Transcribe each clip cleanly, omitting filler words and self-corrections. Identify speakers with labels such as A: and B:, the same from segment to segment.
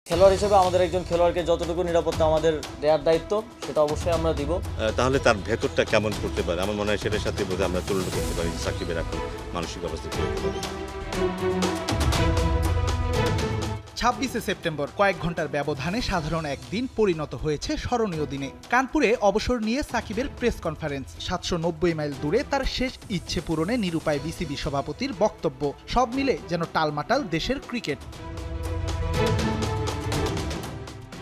A: খেলোয়াড় হিসেবে আমাদের একজন খেলোয়াড়কে যতটুকু নিরাপত্তা আমাদের দেওয়ার দায়িত্ব সেটা অবশ্যই আমরা দিব।
B: তাহলে তার ভেতরটা কেমন করতে পারে আমার মনে হয় সেটার সাথে বোধহয় আমরা তুলনা করতে পারি সাকিবের এখন মানসিক অবস্থা কী হতে পারে।
C: 26 সেপ্টেম্বর কয়েক ঘন্টার ব্যবধানে সাধারণ একদিন পরিণত হয়েছে স্মরণীয় দিনে। কানপুরে অবসর নিয়ে সাকিবের প্রেস কনফারেন্স, 790 মাইল দূরে তার শেষ ইচ্ছে পূরণে নিরুপায় বিসিবি সভাপতির বক্তব্য, সব মিলে যেন টালমাটাল দেশের ক্রিকেট।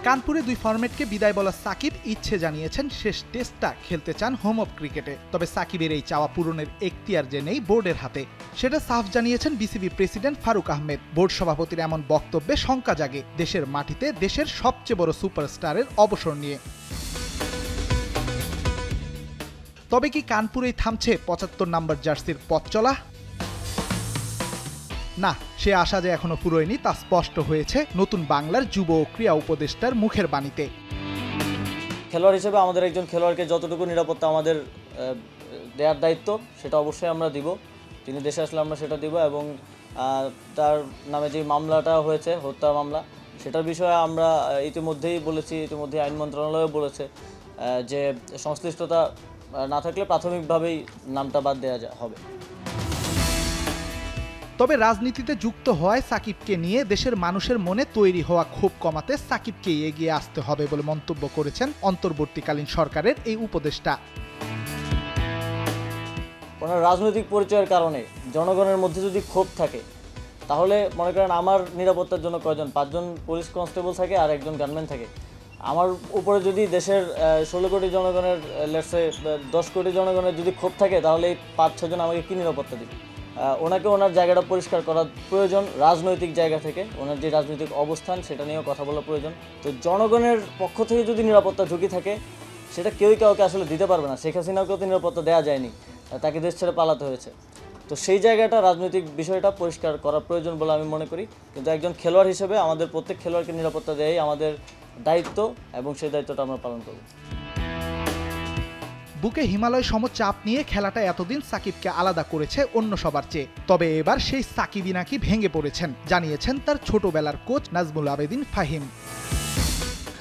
C: কানপুরে 2 ফরম্যাটকে বিদায় বলা সাকিব ইচ্ছে জানিয়েছেন শেষ টেস্টটা খেলতে চান হোম অফ ক্রিকেটে। তবে সাকিবের এই চাওয়া পূরণের এখতিয়ার যে নেই বোর্ডের হাতে, সেটা সাফ জানিয়েছেন BCB president Farooq Ahmed. Board সভাপতির এমন বক্তব্যে শঙ্কা জাগে দেশের মাটিতে দেশের সবচেয়ে বড় সুপারস্টারের অবসর নিয়ে। তবে কি কানপুরেই থামছে 75 নম্বর জার্সির পথ চলা? না, সে আশা যে এখনো পুরোয়নি তা স্পষ্ট হয়েছে নতুন বাংলার যুব ও ক্রীড়া উপদেষ্টার মুখের বাণীতে।
A: খেলোয়াড় হিসেবে আমাদের একজন খেলোয়াড়কে যতটুকু নিরাপত্তা আমাদের দেওয়ার দায়িত্ব সেটা অবশ্যই আমরা দিব। তিনি দেশে আসলে আমরা সেটা দিব এবং তার নামে যে মামলাটা হয়েছে, হত্যা মামলা, সেটার বিষয়ে আমরা ইতিমধ্যেই বলেছি, ইতিমধ্যেই আইন মন্ত্রণালয়ও বলেছে যে সংশ্লিষ্টতা না থাকলে প্রাথমিকভাবেই নামটা বাদ দেওয়া হবে।
C: তবে রাজনীতিতে যুক্ত হওয়ায় সাকিবকে নিয়ে দেশের মানুষের মনে তৈরি হওয়া ক্ষোভ কমাতে সাকিবকেই এগিয়ে আসতে হবে বলে মন্তব্য করেছেন অন্তর্বর্তীকালীন সরকারের এই উপদেষ্টা।
A: ওনার রাজনৈতিক পরিচয়ের কারণে জনগণের মধ্যে যদি ক্ষোভ থাকে, তাহলে মনে করেন আমার নিরাপত্তার জন্য কয়জন, 5 জন পুলিশ কনস্টেবল থাকে আর একজন গানম্যান থাকে। আমার উপরে যদি দেশের 16 কোটি জনগণের, লেটসে 10 কোটি জনগণের যদি ক্ষোভ থাকে, তাহলে এই 5-6 জন আমাকে কী নিরাপত্তা দিবে? ওনাকে ওনার জায়গাটা পরিষ্কার করা প্রয়োজন, রাজনৈতিক জায়গা থেকে ওনার যে রাজনৈতিক অবস্থান সেটা নিয়েও কথা বলা প্রয়োজন। তো জনগণের পক্ষ থেকে যদি নিরাপত্তা ঝুঁকি থাকে, সেটা কেউই কাউকে আসলে দিতে পারবে না। শেখ হাসিনাকেও তো নিরাপত্তা দেওয়া যায়নি, তাকে দেশ ছেড়ে পালাতে হয়েছে। তো সেই জায়গাটা, রাজনৈতিক বিষয়টা পরিষ্কার করা প্রয়োজন বলে আমি মনে করি। কিন্তু একজন খেলোয়াড় হিসেবে আমাদের প্রত্যেক খেলোয়াড়কে নিরাপত্তা দেওয়াই আমাদের দায়িত্ব এবং সেই দায়িত্বটা আমরা পালন করব।
C: বুকে হিমালয় সম চাপ নিয়ে খেলাটা এতদিন সাকিবকে আলাদা করেছে অন্য সবার চেয়ে। তবে এবার সেই সাকিবই নাকি ভেঙে পড়েছেন, জানিয়েছেন তার ছোটবেলার কোচ নাজমুল আবেদিন ফাহিম।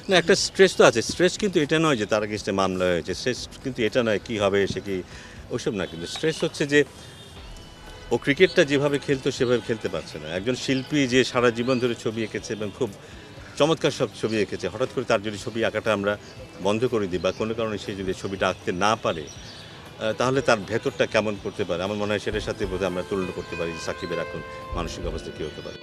B: না, একটা স্ট্রেস তো আছে। স্ট্রেস কিন্তু এটা নয় যে তার এগেইনস্টে মামলা হয়েছে, স্ট্রেস কিন্তু এটা নয় কী হবে সে কি, ওইসব না। কিন্তু স্ট্রেস হচ্ছে যে ও ক্রিকেটটা যেভাবে খেলতো সেভাবে খেলতে পারছে না। একজন শিল্পী যে সারা জীবন ধরে ছবি এঁকেছে এবং খুব চমৎকার সব ছবি এঁকেছে, হঠাৎ করে তার যদি ছবি আঁকাটা আমরা বন্ধ করে দিই বা কোনো কারণে সে যদি ছবিটা আঁকতে না পারে, তাহলে তার ভেতরটা কেমন করতে পারে আমার মনে হয় সেটার সাথে বোধহয় আমরা তুলনা করতে পারি সাকিবের এখন মানসিক অবস্থা কী হতে পারে।